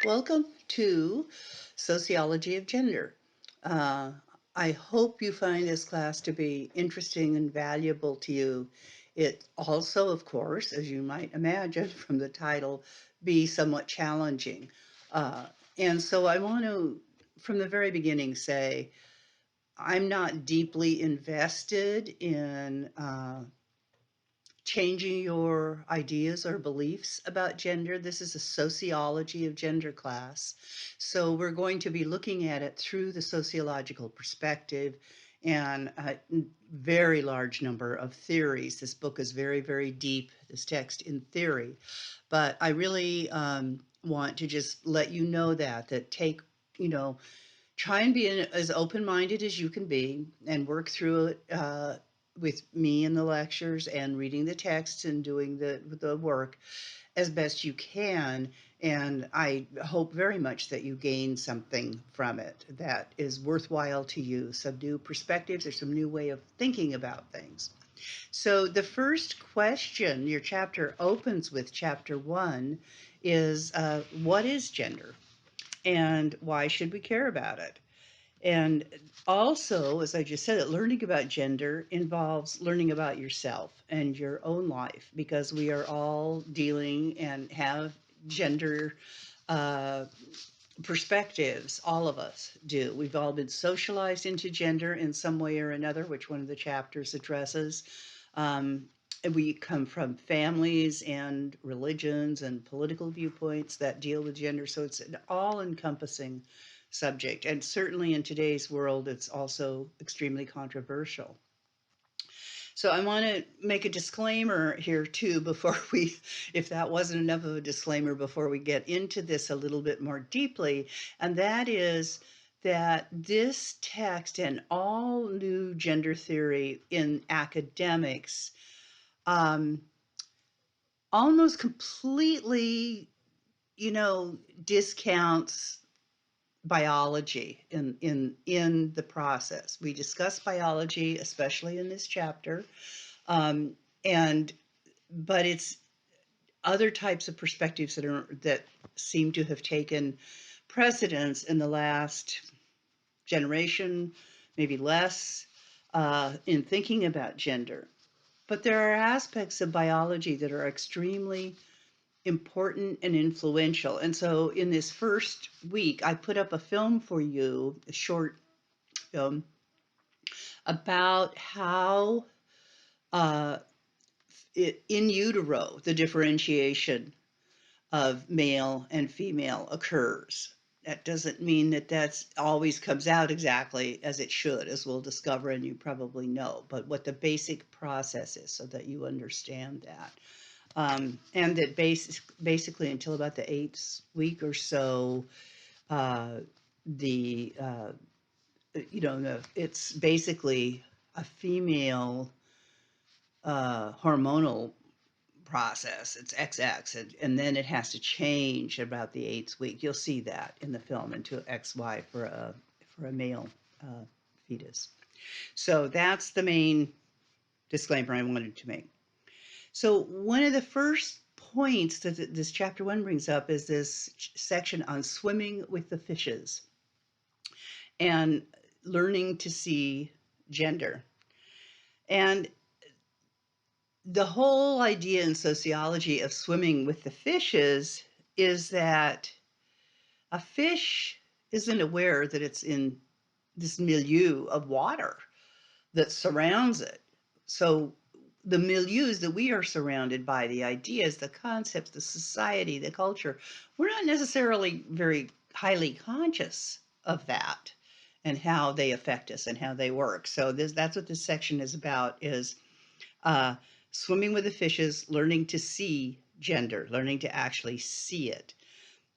Welcome to Sociology of Gender. Uh, I hope you find this class to be interesting and valuable to you. It also, of course, as you might imagine from the title, be somewhat challenging. Uh, and so I want to, from the very beginning, say I'm not deeply invested in changing your ideas or beliefs about gender. This is a sociology of gender class. So we're going to be looking at it through the sociological perspective and a very large number of theories. This book is very, very deep, this text in theory. But I really want to just let you know that take, you know, try and be as open-minded as you can be and work through it with me in the lectures and reading the texts and doing the work as best you can. And I hope very much that you gain something from it that is worthwhile to you, some new perspectives or some new way of thinking about things. So the first question your chapter opens with, chapter 1, is what is gender and why should we care about it? And also, as I just said, that learning about gender involves learning about yourself and your own life, because we are all dealing and have gender uh, perspectives. All of us do. We've all been socialized into gender in some way or another, which one of the chapters addresses. And we come from families and religions and political viewpoints that deal with gender. So it's an all encompassing subject. And certainly in today's world, it's also extremely controversial. So I want to make a disclaimer here too before we, if that wasn't enough of a disclaimer, before we get into this a little bit more deeply, and that is that this text and all new gender theory in academics um, almost completely, discounts biology in the process. We discuss biology, especially in this chapter, um, and but it's other types of perspectives that seem to have taken precedence in the last generation, maybe less, in thinking about gender. But there are aspects of biology that are extremely important and influential. And so in this first week, I put up a film for you, a short film, about how uh, in utero the differentiation of male and female occurs. That doesn't mean that that's always comes out exactly as it should, as we'll discover and you probably know, but what the basic process is so that you understand that. And that basically until about the 8th week or so, uh, the it's basically a female hormonal process. It's XX, and then it has to change about the 8th week. You'll see that in the film into XY for a male fetus. So that's the main disclaimer I wanted to make. So one of the first points that this chapter 1 brings up is this section on swimming with the fishes and learning to see gender. And the whole idea in sociology of swimming with the fishes is that a fish isn't aware that it's in this milieu of water that surrounds it. So the milieus that we are surrounded by, the ideas, the concepts, the society, the culture, we're not necessarily very highly conscious of that and how they affect us and how they work. So that's what this section is about, is uh, swimming with the fishes, learning to see gender, learning to actually see it.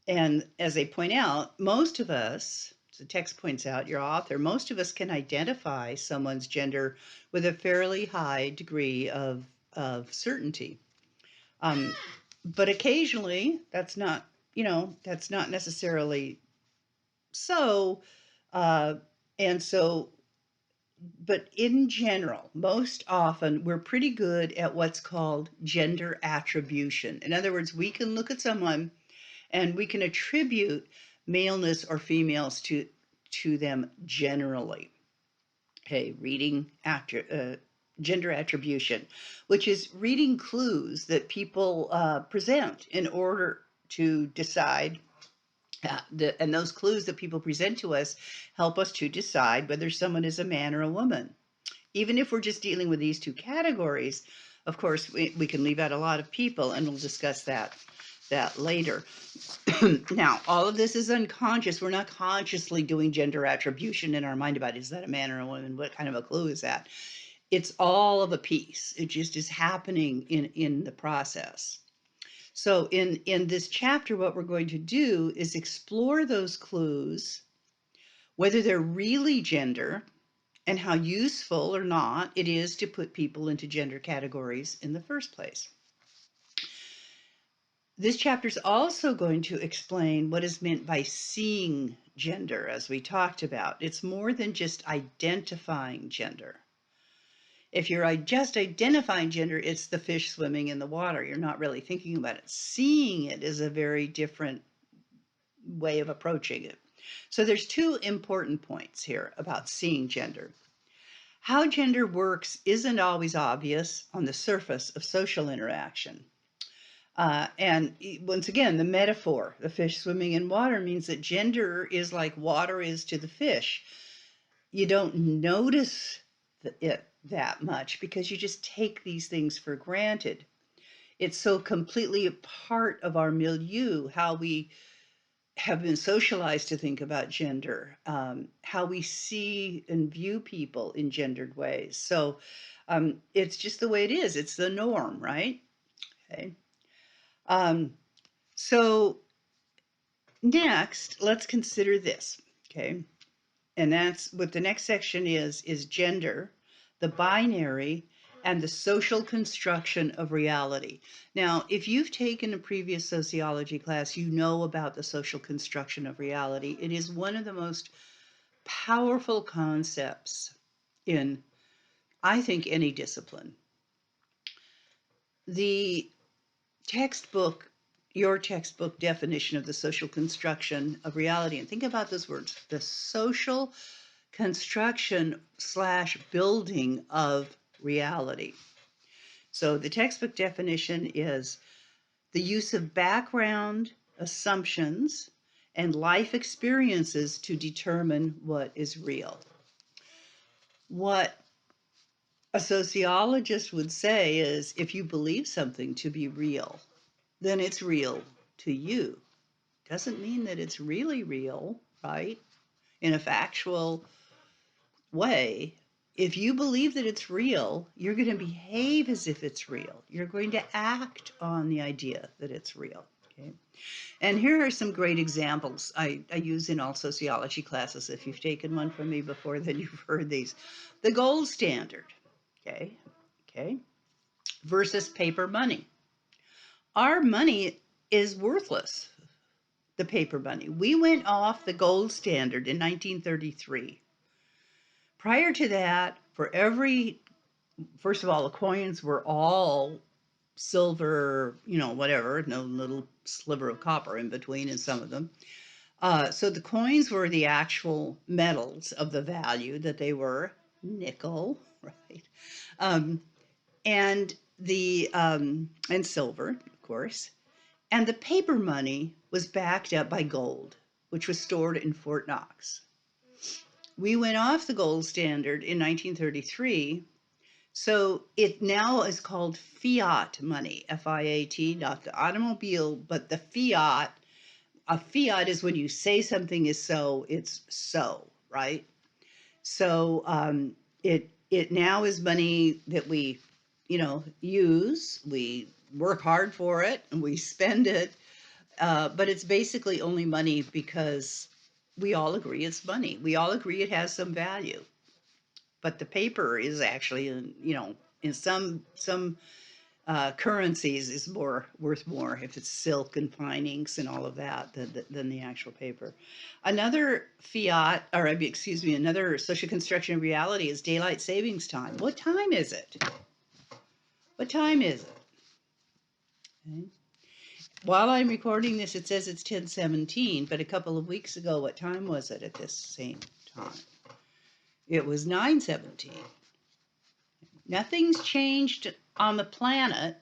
And as they point out, most of us, the text points out, your author, most of us can identify someone's gender with a fairly high degree of certainty. Um, but occasionally that's not necessarily so. Uh, and so but in general, most often we're pretty good at what's called gender attribution. In other words, we can look at someone and we can attribute maleness or females to them generally. Okay, gender attribution, which is reading clues that people present in order to decide. And those clues that people present to us help us to decide whether someone is a man or a woman. Even if we're just dealing with these two categories, of course, we can leave out a lot of people, and we'll discuss that later. Now, all of this is unconscious. We're not consciously doing gender attribution in our mind about, is that a man or a woman? What kind of a clue is that? It's all of a piece. It just is happening in the process. So in this chapter, what we're going to do is explore those clues, whether they're really gender, and how useful or not it is to put people into gender categories in the first place. This chapter is also going to explain what is meant by seeing gender, as we talked about. It's more than just identifying gender. If you're just identifying gender, it's the fish swimming in the water. You're not really thinking about it. Seeing it is a very different way of approaching it. So there's two important points here about seeing gender. How gender works isn't always obvious on the surface of social interaction. And once again, the metaphor, the fish swimming in water, means that gender is like water is to the fish. You don't notice it that much because you just take these things for granted. It's so completely a part of our milieu, how we have been socialized to think about gender, how we see and view people in gendered ways. So it's just the way it is. It's the norm, right? Okay. So next, let's consider this, okay? And that's what the next section is gender, the binary, and the social construction of reality. Now, if you've taken a previous sociology class, you know about the social construction of reality. It is one of the most powerful concepts in, I think, any discipline. The textbook, your textbook definition of the social construction of reality, and think about those words, the social construction / building of reality. So the textbook definition is the use of background assumptions and life experiences to determine what is real. What a sociologist would say is, if you believe something to be real, then it's real to you. Doesn't mean that it's really real, right? In a factual way. If you believe that it's real, you're going to behave as if it's real. You're going to act on the idea that it's real. Okay? And here are some great examples I use in all sociology classes. If you've taken one from me before, then you've heard these. The gold standard, okay, versus paper money. Our money is worthless, the paper money. We went off the gold standard in 1933. Prior to that, first of all, the coins were all silver, whatever, no little sliver of copper in between in some of them. So the coins were the actual metals of the value that they were, nickel, right? And silver, of course. And the paper money was backed up by gold, which was stored in Fort Knox. We went off the gold standard in 1933, so it now is called fiat money, F-I-A-T, not the automobile, but the fiat. A fiat is when you say something is so, it's so, right? So it now is money that we, use. We work hard for it and we spend it, but it's basically only money because we all agree it's money. We all agree it has some value. But the paper is actually, in some currencies is worth more if it's silk and fine inks and all of that than the actual paper. Another another social construction of reality is daylight savings time. What time is it? What time is it? Okay. while I'm recording this, it says it's 10:17, but a couple of weeks ago, what time was it at this same time? It was 9:17. Nothing's changed on the planet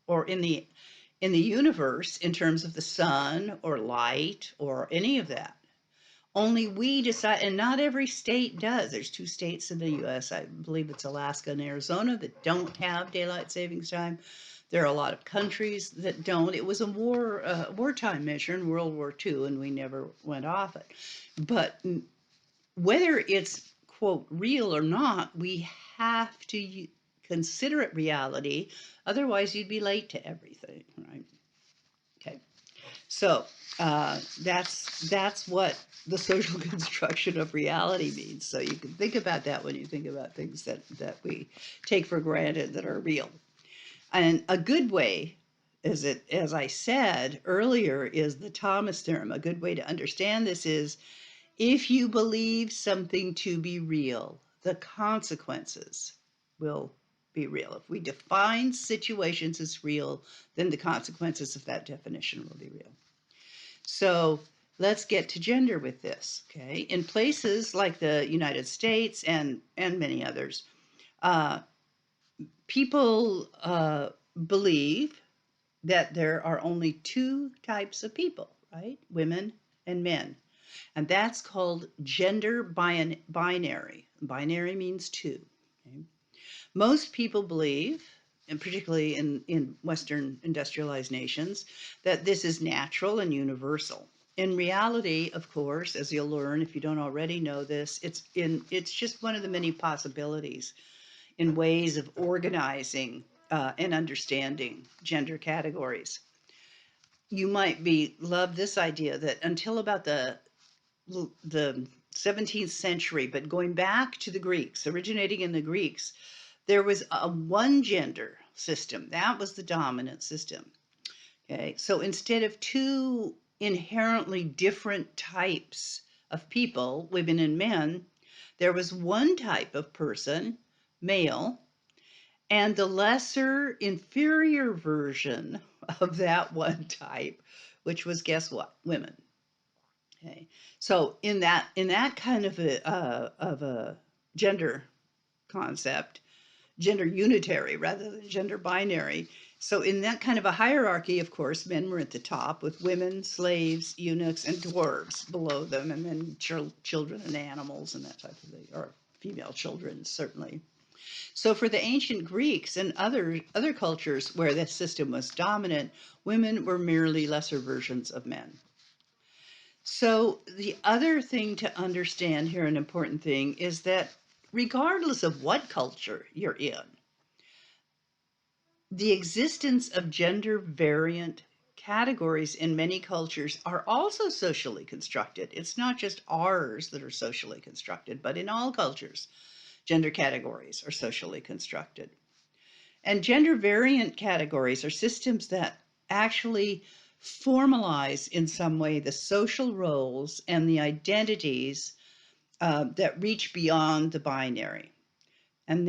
or in the universe in terms of the sun or light or any of that. Only we decide, and not every state does. There's 2 states in the US, I believe it's Alaska and Arizona, that don't have daylight savings time. There are a lot of countries that don't. It was a wartime measure in World War II, and we never went off it. But whether it's, quote, real or not, we have to consider it reality. Otherwise, you'd be late to everything, right? Okay. So that's what the social construction of reality means. So you can think about that when you think about things that we take for granted that are real. And a good way, as I said earlier, is the Thomas theorem. A good way to understand this is if you believe something to be real, the consequences will be real. If we define situations as real, then the consequences of that definition will be real. So let's get to gender with this, okay? In places like the United States and many others, uh, people believe that there are only 2 types of people, right? Women and men. And that's called gender binary. Binary means 2. Okay? Most people believe, and particularly in Western industrialized nations, that this is natural and universal. In reality, of course, as you'll learn if you don't already know this, it's just one of the many possibilities in ways of organizing and understanding gender categories. You might love this idea that until about the 17th century, but going back to the Greeks, originating in the Greeks, there was a one gender system. That was the dominant system. Okay, so instead of 2 inherently different types of people, women and men, there was one type of person, male, and the lesser inferior version of that one type, which was, guess what, women. Okay, so in that kind of a gender concept, gender unitary rather than gender binary. So in that kind of a hierarchy, of course, men were at the top with women, slaves, eunuchs, and dwarves below them, and then children and animals and that type of thing, or female children, certainly. So for the ancient Greeks and other cultures where this system was dominant, women were merely lesser versions of men. So the other thing to understand here, an important thing, is that regardless of what culture you're in, the existence of gender variant categories in many cultures are also socially constructed. It's not just ours that are socially constructed, but in all cultures, gender categories are socially constructed. And gender variant categories are systems that actually formalize in some way the social roles and the identities that reach beyond the binary. And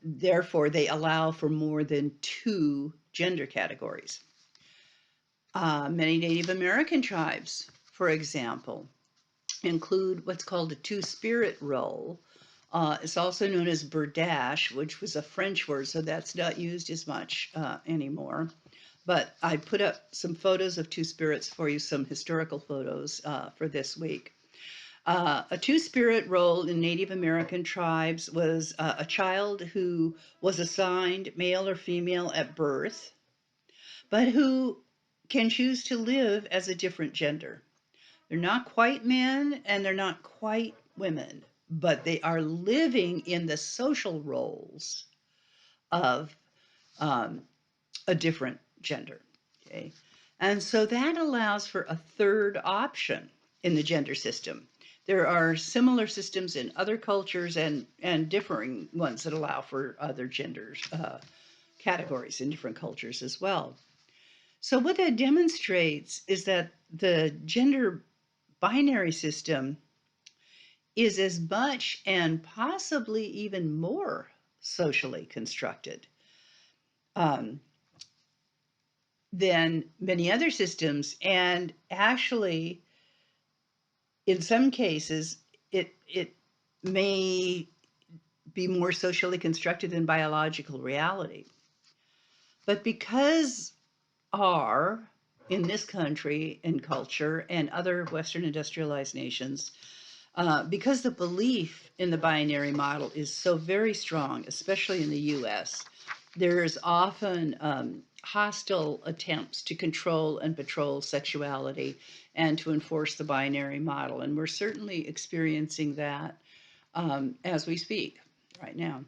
therefore they allow for more than 2 gender categories. Many Native American tribes, for example, include what's called a two-spirit role. It's also known as berdache, which was a French word, so that's not used as much anymore. But I put up some photos of two spirits for you, some historical photos for this week. A two-spirit role in Native American tribes was a child who was assigned male or female at birth, but who can choose to live as a different gender. They're not quite men and they're not quite women, but they are living in the social roles of a different gender. Okay, and so that allows for a third option in the gender system. There are similar systems in other cultures and differing ones that allow for other genders categories in different cultures as well. So what that demonstrates is that the gender binary system is as much and possibly even more socially constructed. Um, than many other systems. And actually, in some cases, it may be more socially constructed than biological reality. But because our, in this country and culture and other Western industrialized nations, because the belief in the binary model is so very strong, especially in the US, there's often hostile attempts to control and patrol sexuality and to enforce the binary model. And we're certainly experiencing that as we speak right now.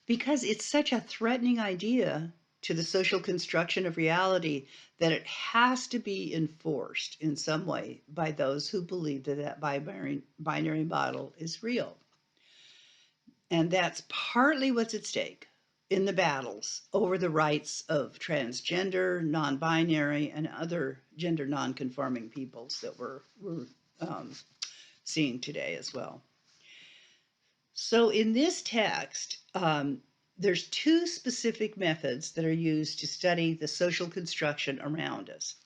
Because it's such a threatening idea to the social construction of reality that it has to be enforced in some way by those who believe that that binary model is real. And that's partly what's at stake in the battles over the rights of transgender, non-binary, and other gender non-conforming peoples that we're seeing today as well. So in this text, there's two specific methods that are used to study the social construction around us.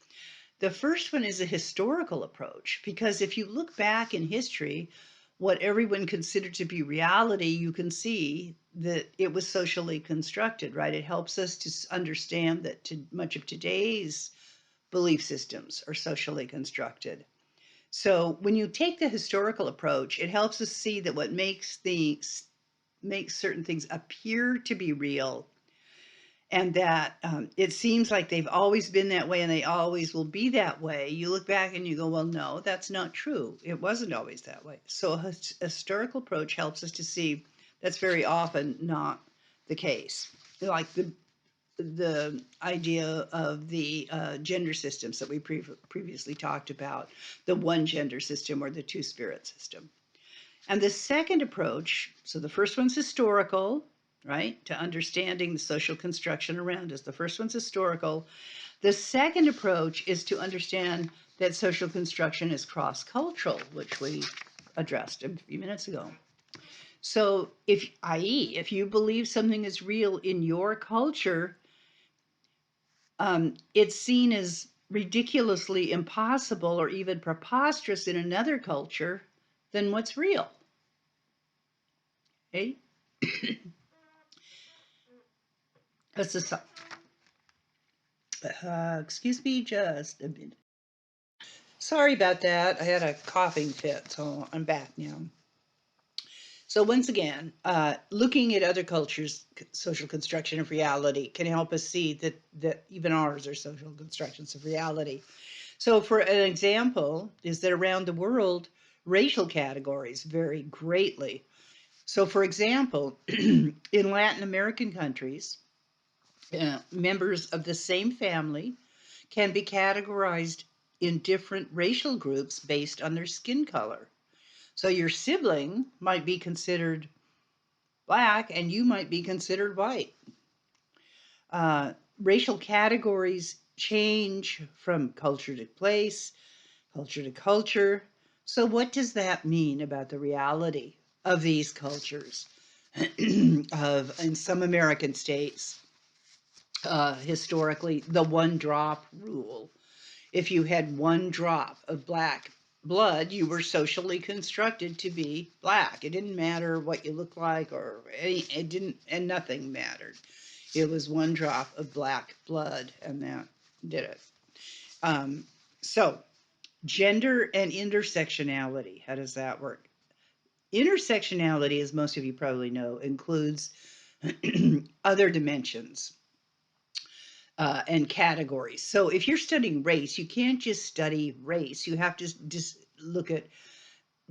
The first one is a historical approach, because if you look back in history, what everyone considered to be reality, you can see that it was socially constructed, right? It helps us to understand that much of today's belief systems are socially constructed. So when you take the historical approach, it helps us see that what makes certain things appear to be real, and that it seems like they've always been that way and they always will be that way. You look back and you go, well, no, that's not true. It wasn't always that way. So a historical approach helps us to see that's very often not the case. Like the idea of the gender systems that we previously talked about, the one gender system or the two spirit system. And the second approach, so the first one's historical, right, to understanding the social construction around us. The first one's historical. The second approach is to understand that social construction is cross-cultural, which we addressed a few minutes ago. So i.e., if you believe something is real in your culture, it's seen as ridiculously impossible or even preposterous in another culture than what's real. Okay? Excuse me just a minute. Sorry about that. I had a coughing fit, so I'm back now. So once again, looking at other cultures' social construction of reality can help us see that even ours are social constructions of reality. So for an example, is that around the world, racial categories vary greatly. So for example, in Latin American countries, members of the same family can be categorized in different racial groups based on their skin color. So your sibling might be considered black and you might be considered white. Racial categories change from culture to place, culture to culture. So what does that mean about the reality of these cultures? In some American states, historically, the one drop rule. If you had one drop of black blood, you were socially constructed to be black. It didn't matter what you looked like and nothing mattered. It was one drop of black blood, and that did it. So, gender and intersectionality, how does that work? Intersectionality, as most of you probably know, includes other dimensions and categories. So if you're studying race, you can't just study race. You have to just look at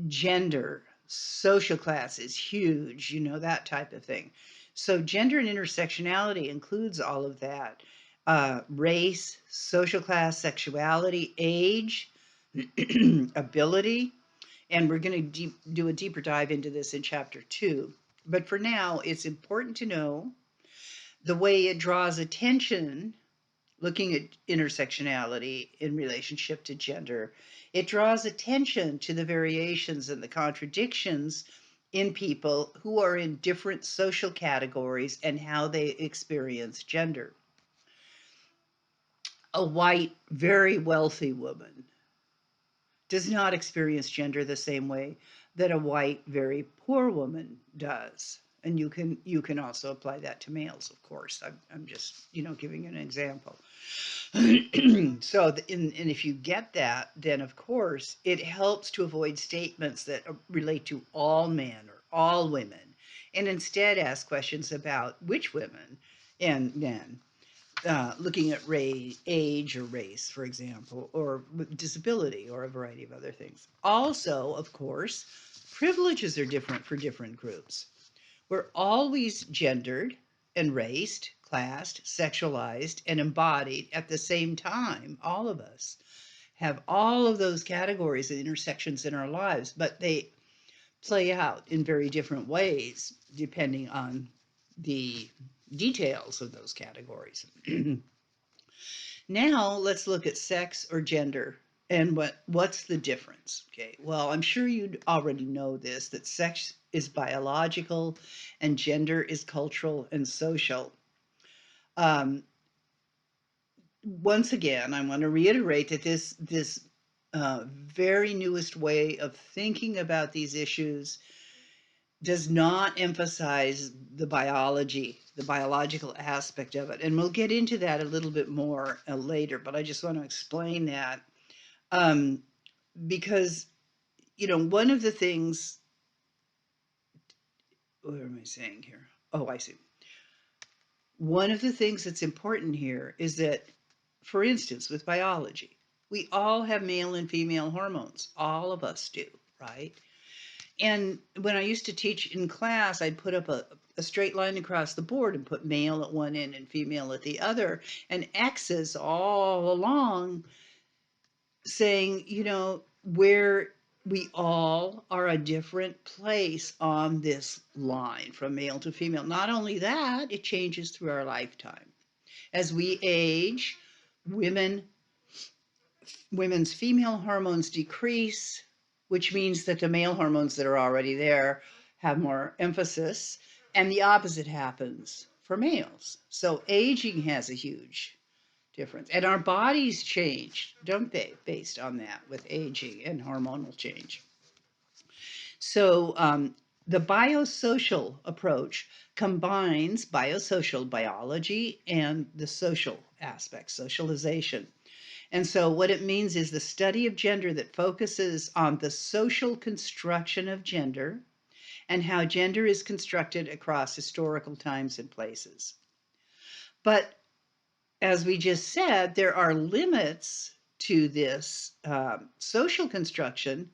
gender, social class is huge, that type of thing. So gender and intersectionality includes all of that. Race, social class, sexuality, age, ability, and we're going to do a deeper dive into this in chapter 2. But for now, it's important to know the way it draws attention, looking at intersectionality in relationship to gender. It draws attention to the variations and the contradictions in people who are in different social categories and how they experience gender. A white, very wealthy woman does not experience gender the same way that a white, very poor woman does. And you can also apply that to males, of course. I'm just giving an example. So, and if you get that, then of course it helps to avoid statements that relate to all men or all women, and instead ask questions about which women and men, looking at age or race, for example, or disability, or a variety of other things. Also, of course, privileges are different for different groups. We're always gendered and raced, classed, sexualized, and embodied at the same time. All of us have all of those categories and intersections in our lives, but they play out in very different ways depending on the details of those categories. Now let's look at sex or gender and what's the difference. Okay, well, I'm sure you already know this, that sex is biological and gender is cultural and social. Um, Once again, I want to reiterate that this very newest way of thinking about these issues does not emphasize the biology, the biological aspect of it. And we'll get into that a little bit more later, but I just want to explain that, um, because, one of the things, what am I saying here? Oh, I see. One of the things that's important here is that, for instance, with biology, we all have male and female hormones. All of us do, right? And when I used to teach in class, I'd put up a straight line across the board and put male at one end and female at the other, and X's all along, saying, where we all are a different place on this line from male to female. Not only that, it changes through our lifetime. As we age, women women's female hormones decrease, which means that the male hormones that are already there have more emphasis, and the opposite happens for males. So aging has a huge difference. And our bodies change, don't they, based on that, with aging and hormonal change. So the biosocial approach combines biosocial biology and the social aspect, socialization. And so what it means is the study of gender that focuses on the social construction of gender and how gender is constructed across historical times and places. But as we just said, there are limits to this social construction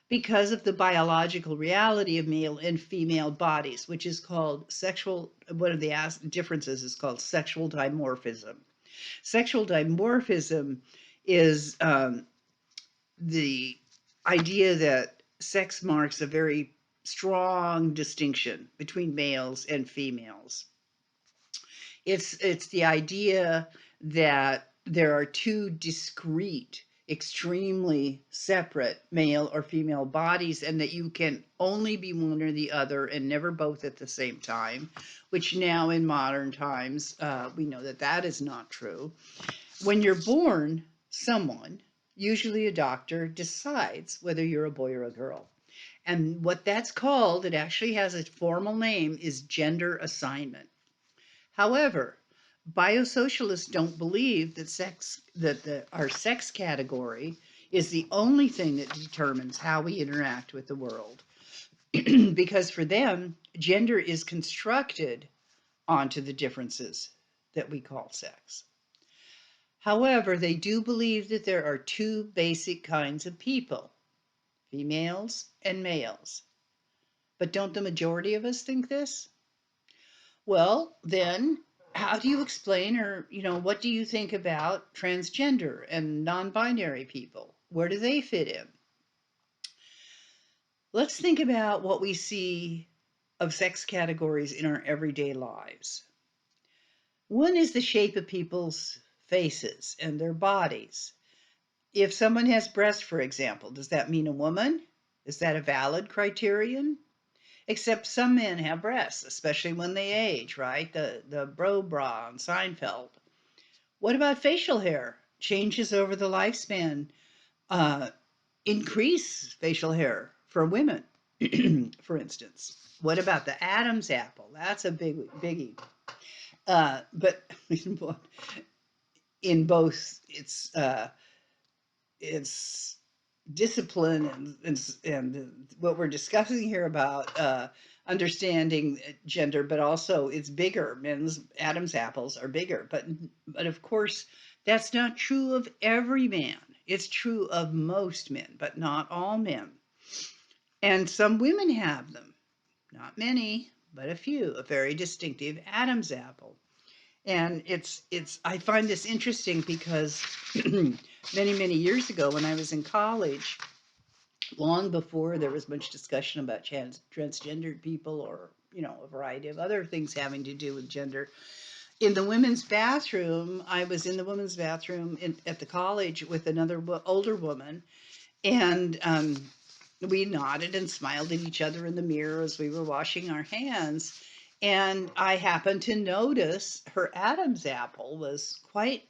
because of the biological reality of male and female bodies, which is called one of the differences is called sexual dimorphism. Sexual dimorphism is the idea that sex marks a very strong distinction between males and females. It's the idea that there are two discrete, extremely separate male or female bodies, and that you can only be one or the other and never both at the same time, which now in modern times, we know that that is not true. When you're born, someone, usually a doctor, decides whether you're a boy or a girl. And what that's called, it actually has a formal name, is gender assignment. However, biosocialists don't believe that our sex category is the only thing that determines how we interact with the world. Because for them, gender is constructed onto the differences that we call sex. However, they do believe that there are two basic kinds of people, females and males. But don't the majority of us think this? Well, then, how do you explain, or, what do you think about transgender and non binary people? Where do they fit in? Let's think about what we see of sex categories in our everyday lives. One is the shape of people's faces and their bodies. If someone has breasts, for example, does that mean a woman? Is that a valid criterion? Except some men have breasts, especially when they age, right? The bro bra on Seinfeld. What about facial hair? Changes over the lifespan uh, increase facial hair for women, for instance. What about the Adam's apple? That's a biggie. But in both its discipline and what we're discussing here about understanding gender, but also it's bigger. Men's Adam's apples are bigger, but of course that's not true of every man. It's true of most men, but not all men. And some women have them, not many, but a few, a very distinctive Adam's apple. And it's I find this interesting because many years ago when I was in college, long before there was much discussion about transgendered people or a variety of other things having to do with gender, in the women's bathroom, I was in the women's bathroom at the college with another older woman, and we nodded and smiled at each other in the mirror as we were washing our hands. And I happened to notice her Adam's apple was quite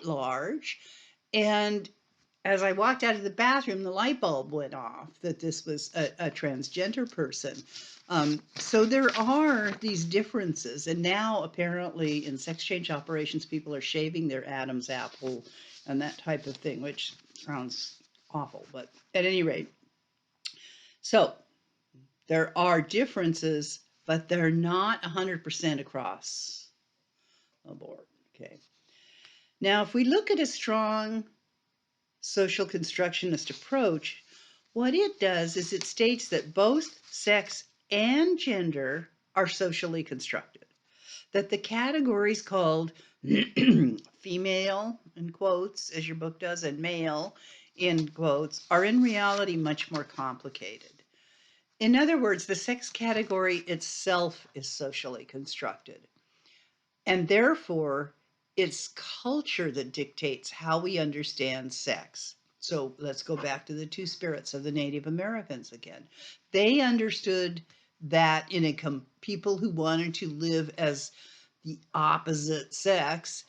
large. And as I walked out of the bathroom, the light bulb went off that this was a transgender person. So there are these differences. And now, apparently, in sex change operations, people are shaving their Adam's apple and that type of thing, which sounds awful. But at any rate, so there are differences, but they're not 100% across the board. Okay. Now, if we look at a strong social constructionist approach, what it does is it states that both sex and gender are socially constructed, that the categories called female, in quotes, as your book does, and male, in quotes, are in reality much more complicated. In other words, the sex category itself is socially constructed. And therefore, it's culture that dictates how we understand sex. So let's go back to the two spirits of the Native Americans again. They understood that people who wanted to live as the opposite sex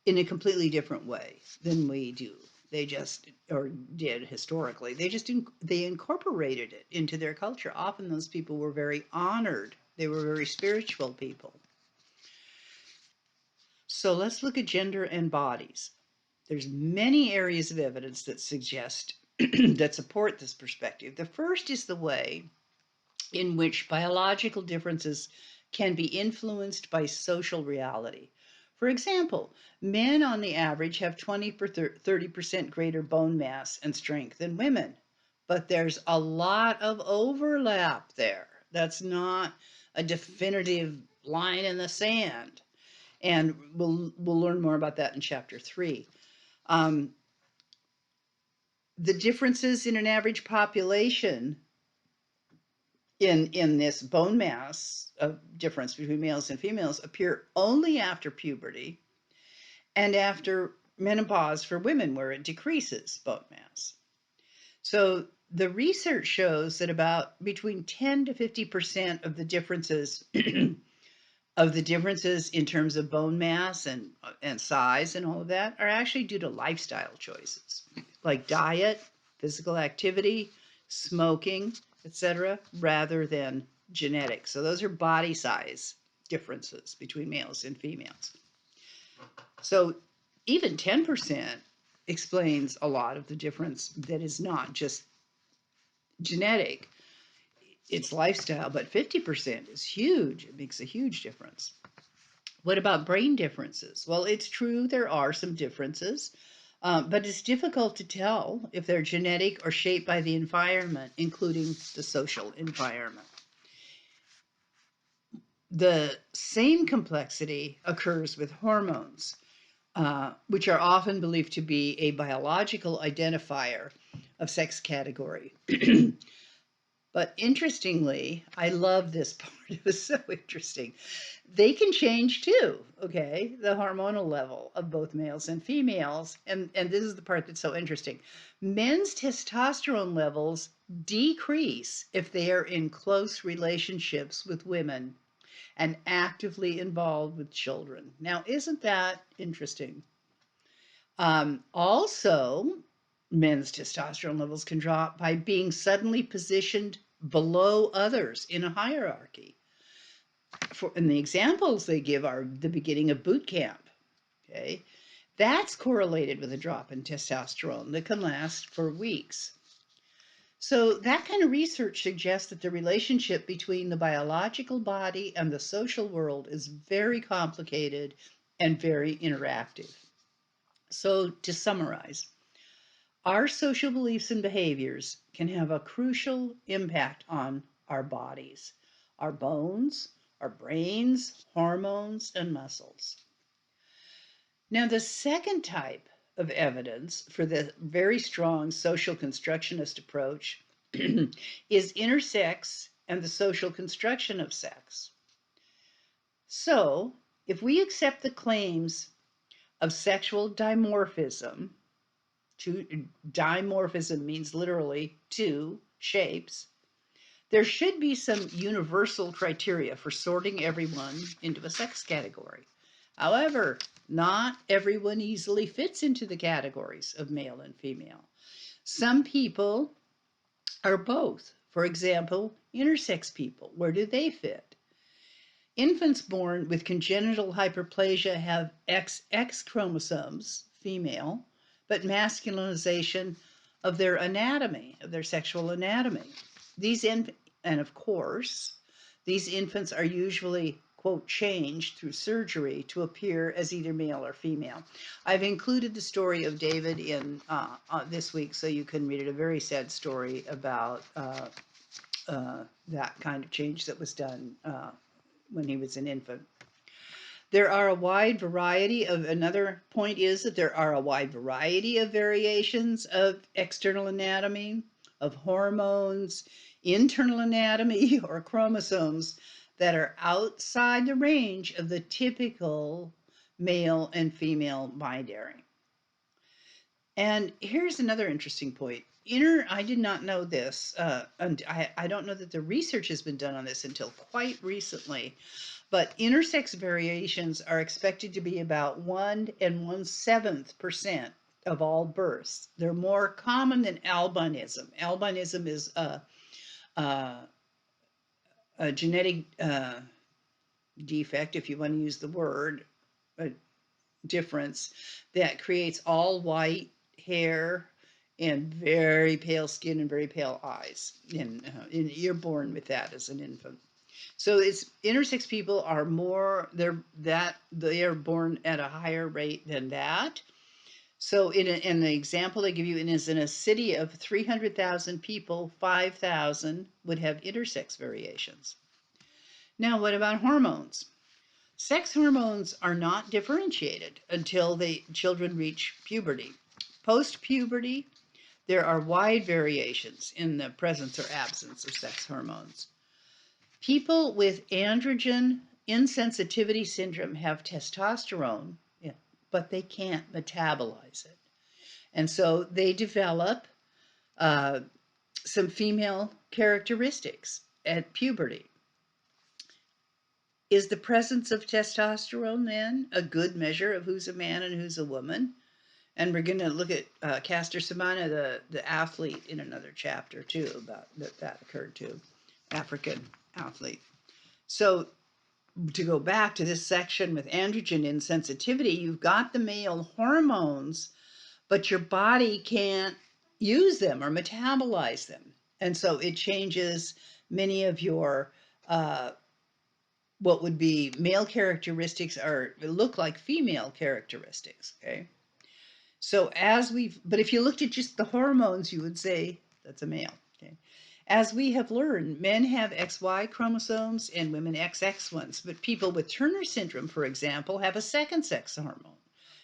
in a completely different way than we do. They just, or did historically, they incorporated it into their culture. Often those people were very honored. They were very spiritual people. So let's look at gender and bodies. There's many areas of evidence that suggest that support this perspective. The first is the way in which biological differences can be influenced by social reality. For example, men on the average have 20 or 30% greater bone mass and strength than women, but there's a lot of overlap there. That's not a definitive line in the sand. And we'll learn more about that in chapter 3. The differences in an average population in this bone mass of difference between males and females appear only after puberty and after menopause for women, where it decreases bone mass. So the research shows that about between 10 to 50% of the differences in terms of bone mass and size and all of that are actually due to lifestyle choices like diet, physical activity, smoking, etc., rather than genetics. So those are body size differences between males and females. So even 10% explains a lot of the difference that is not just genetic, it's lifestyle, but 50% is huge. It makes a huge difference. What about brain differences? Well, it's true there are some differences, but it's difficult to tell if they're genetic or shaped by the environment, including the social environment. The same complexity occurs with hormones, which are often believed to be a biological identifier of sex category. But interestingly, I love this part. It was so interesting. They can change too, okay? The hormonal level of both males and females. And this is the part that's so interesting. Men's testosterone levels decrease if they are in close relationships with women and actively involved with children. Now, isn't that interesting? Also, men's testosterone levels can drop by being suddenly positioned below others in a hierarchy. And the examples they give are the beginning of boot camp. Okay, that's correlated with a drop in testosterone that can last for weeks. So that kind of research suggests that the relationship between the biological body and the social world is very complicated and very interactive. So to summarize, our social beliefs and behaviors can have a crucial impact on our bodies, our bones, our brains, hormones, and muscles. Now, the second type of evidence for the very strong social constructionist approach is intersex and the social construction of sex. So, if we accept the claims of sexual dimorphism, dimorphism means literally two shapes, there should be some universal criteria for sorting everyone into a sex category. However, not everyone easily fits into the categories of male and female. Some people are both. For example, intersex people, where do they fit? Infants born with congenital hyperplasia have XX chromosomes, female, but masculinization of their anatomy, of their sexual anatomy. And of course, these infants are usually, quote, changed through surgery to appear as either male or female. I've included the story of David in this week, so you can read it. A very sad story about that kind of change that was done when he was an infant. There are a wide variety of, another point is that there are a wide variety of variations of external anatomy, of hormones, internal anatomy, or chromosomes that are outside the range of the typical male and female binary. And here's another interesting point. I did not know this, and I don't know that the research has been done on this until quite recently, but intersex variations are expected to be about 1 1/7% of all births. They're more common than albinism. Albinism is a genetic defect, if you want to use the word, a difference that creates all white hair and very pale skin and very pale eyes. And you're born with that as an infant. So it's intersex people are more, they are born at a higher rate than that. So in the example they give you is in a city of 300,000 people, 5,000 would have intersex variations. Now, what about hormones? Sex hormones are not differentiated until the children reach puberty. Post-puberty, there are wide variations in the presence or absence of sex hormones. People with androgen insensitivity syndrome have testosterone, yeah, but they can't metabolize it. And so they develop some female characteristics at puberty. Is the presence of testosterone then a good measure of who's a man and who's a woman? And we're going to look at Caster Semenya, the athlete, in another chapter too, about that occurred too, African athlete. So to go back to this section with androgen insensitivity, you've got the male hormones, but your body can't use them or metabolize them. And so it changes many of your what would be male characteristics look like female characteristics, okay? So but if you looked at just the hormones, you would say that's a male, okay? As we have learned, men have XY chromosomes and women XX ones, but people with Turner syndrome, for example, have a second sex hormone,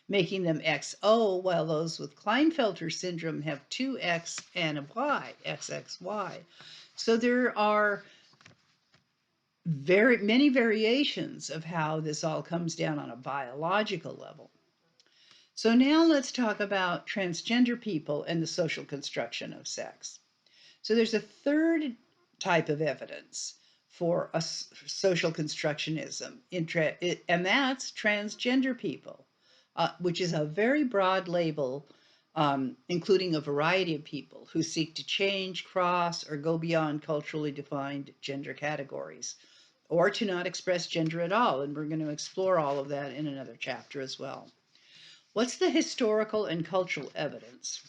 making them XO, while those with Klinefelter syndrome have two X and a Y, XXY. So there are very many variations of how this all comes down on a biological level. So now let's talk about transgender people and the social construction of sex. So there's a third type of evidence for a social constructionism, and that's transgender people. which is a very broad label, including a variety of people who seek to change, cross, or go beyond culturally defined gender categories, or to not express gender at all. And we're going to explore all of that in another chapter as well. What's the historical and cultural evidence?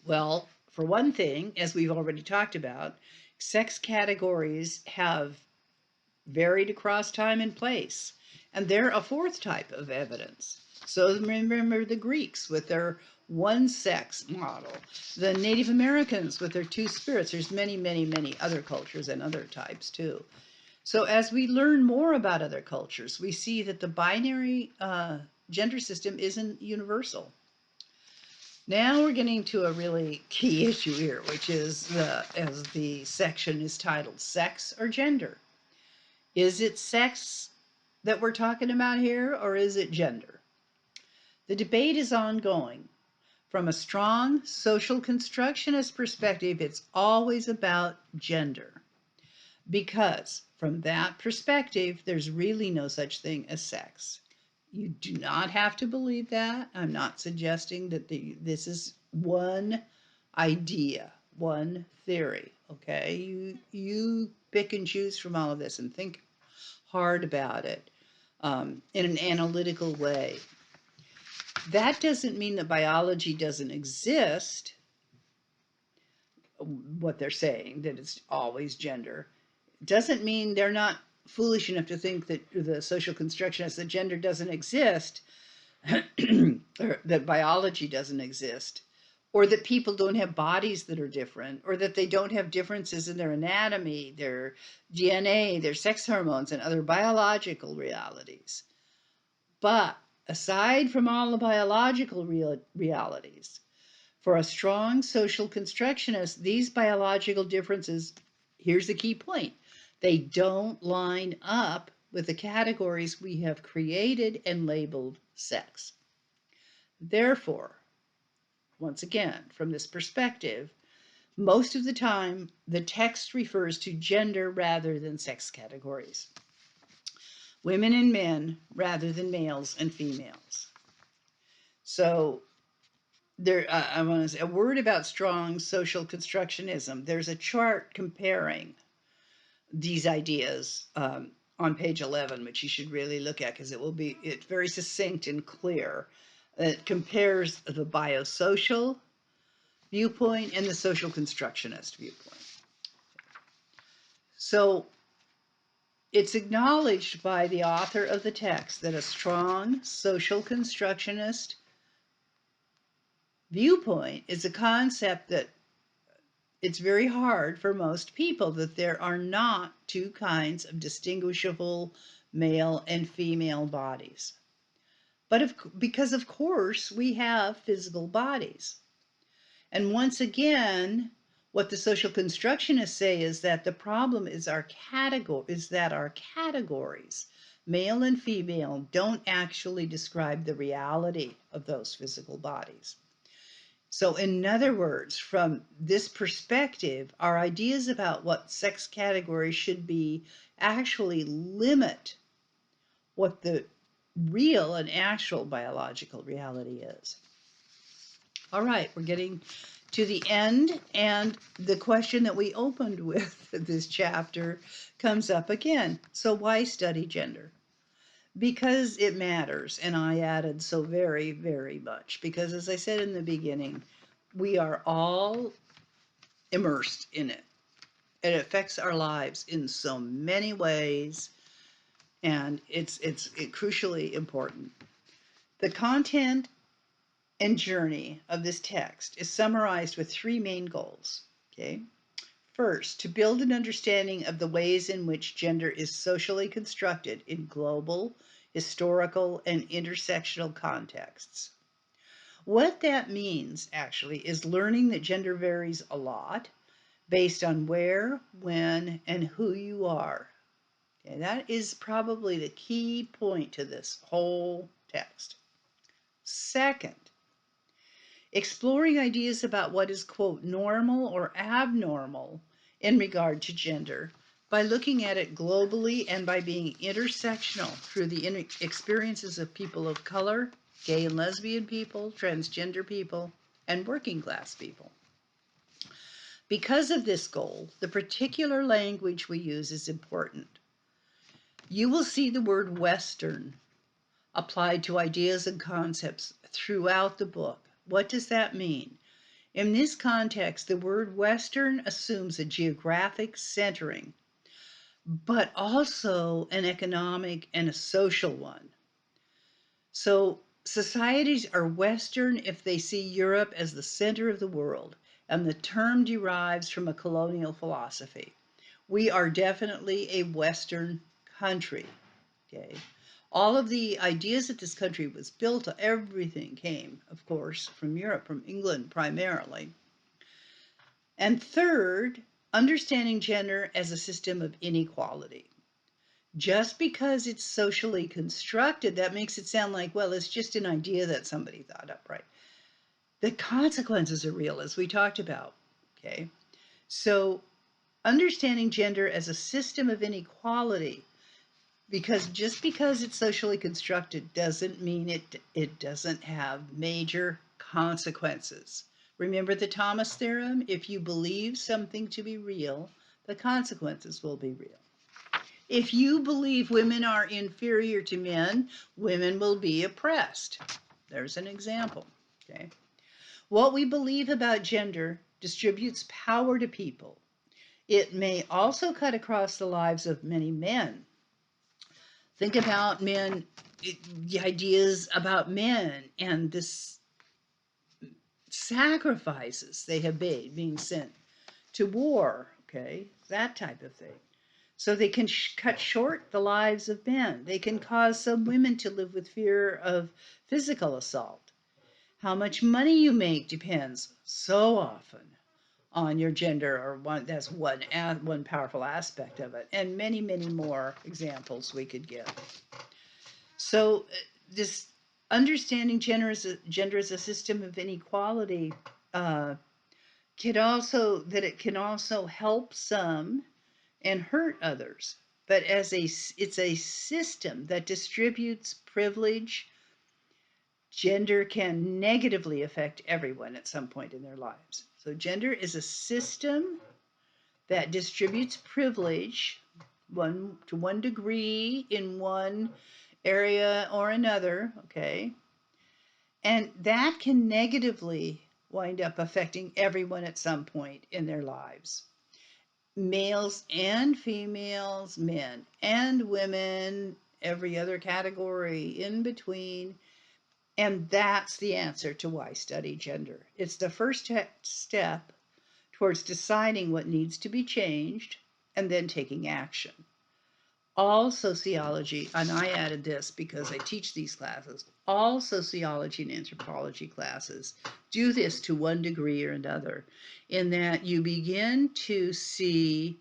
Well, for one thing, as we've already talked about, sex categories have varied across time and place. And they're a fourth type of evidence. So remember the Greeks with their one sex model, the Native Americans with their two spirits. There's many, many, many other cultures and other types too. So as we learn more about other cultures, we see that the binary gender system isn't universal. Now we're getting to a really key issue here, which is, as the section is titled, sex or gender. Is it sex that we're talking about here, or is it gender? The debate is ongoing. From a strong social constructionist perspective, it's always about gender. Because from that perspective, there's really no such thing as sex. You do not have to believe that. I'm not suggesting that this is one idea, one theory, okay? You pick and choose from all of this and think hard about it in an analytical way. That doesn't mean that biology doesn't exist, what they're saying, that it's always gender. Doesn't mean they're not foolish enough to think that the social constructionists, that gender doesn't exist, or that biology doesn't exist, or that people don't have bodies that are different, or that they don't have differences in their anatomy, their DNA, their sex hormones, and other biological realities. But aside from all the biological realities, for a strong social constructionist, these biological differences, here's the key point, they don't line up with the categories we have created and labeled sex. Therefore, once again, from this perspective, most of the time, the text refers to gender rather than sex categories. Women and men rather than males and females. So there, I want to say a word about strong social constructionism. There's a chart comparing these ideas on page 11, which you should really look at because it's very succinct and clear. It compares the biosocial viewpoint and the social constructionist viewpoint. So it's acknowledged by the author of the text that a strong social constructionist viewpoint is a concept that it's very hard for most people, that there are not two kinds of distinguishable male and female bodies. But because of course we have physical bodies. And once again, what the social constructionists say is that the problem is our categories, male and female, don't actually describe the reality of those physical bodies. So in other words, from this perspective, our ideas about what sex categories should be actually limit what the real and actual biological reality is. All right, we're getting to the end, and the question that we opened with this chapter comes up again. So why study gender? Because it matters, and I added so very, very much, because as I said in the beginning, we are all immersed in it. It affects our lives in so many ways, and it's crucially important. The content and journey of this text is summarized with three main goals. Okay. First, to build an understanding of the ways in which gender is socially constructed in global, historical, and intersectional contexts. What that means, actually, is learning that gender varies a lot based on where, when, and who you are. Okay, that is probably the key point to this whole text. Second, exploring ideas about what is, quote, normal or abnormal in regard to gender by looking at it globally and by being intersectional through the experiences of people of color, gay and lesbian people, transgender people, and working class people. Because of this goal, the particular language we use is important. You will see the word Western applied to ideas and concepts throughout the book. What does that mean? In this context, the word Western assumes a geographic centering, but also an economic and a social one. So societies are Western if they see Europe as the center of the world, and the term derives from a colonial philosophy. We are definitely a Western country, okay? All of the ideas that this country was built on, everything came, of course, from Europe, from England primarily. And third, understanding gender as a system of inequality. Just because it's socially constructed, that makes it sound like, well, it's just an idea that somebody thought up, right? The consequences are real, as we talked about, okay? So understanding gender as a system of inequality, because just because it's socially constructed doesn't mean it doesn't have major consequences. Remember the Thomas theorem? If you believe something to be real, the consequences will be real. If you believe women are inferior to men, women will be oppressed. There's an example, okay? What we believe about gender distributes power to people. It may also cut across the lives of many men. Think about men, the ideas about men and this sacrifices they have made being sent to war, okay? That type of thing. So they can cut short the lives of men. They can cause some women to live with fear of physical assault. How much money you make depends so often on your gender, or that's one powerful aspect of it, and many, many more examples we could give. So this understanding gender as a system of inequality it can also help some and hurt others. But it's a system that distributes privilege. Gender can negatively affect everyone at some point in their lives. So gender is a system that distributes privilege to one degree in one area or another, okay? And that can negatively wind up affecting everyone at some point in their lives. Males and females, men and women, every other category in between. And that's the answer to why study gender. It's the first step towards deciding what needs to be changed and then taking action. All sociology, and I added this because I teach these classes, all sociology and anthropology classes do this to one degree or another, in that you begin to see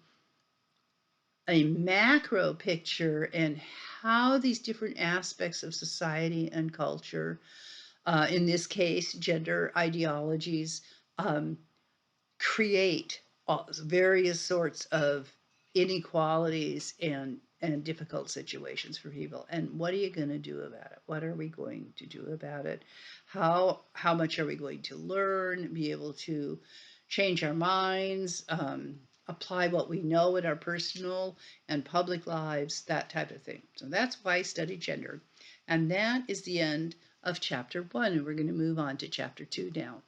a macro picture and how these different aspects of society and culture, in this case, gender ideologies, create various sorts of inequalities and difficult situations for people. And what are you going to do about it? What are we going to do about it? How much are we going to learn, be able to change our minds, apply what we know in our personal and public lives, that type of thing. So that's why I study gender. And that is the end of chapter 1. And we're going to move on to chapter 2 now.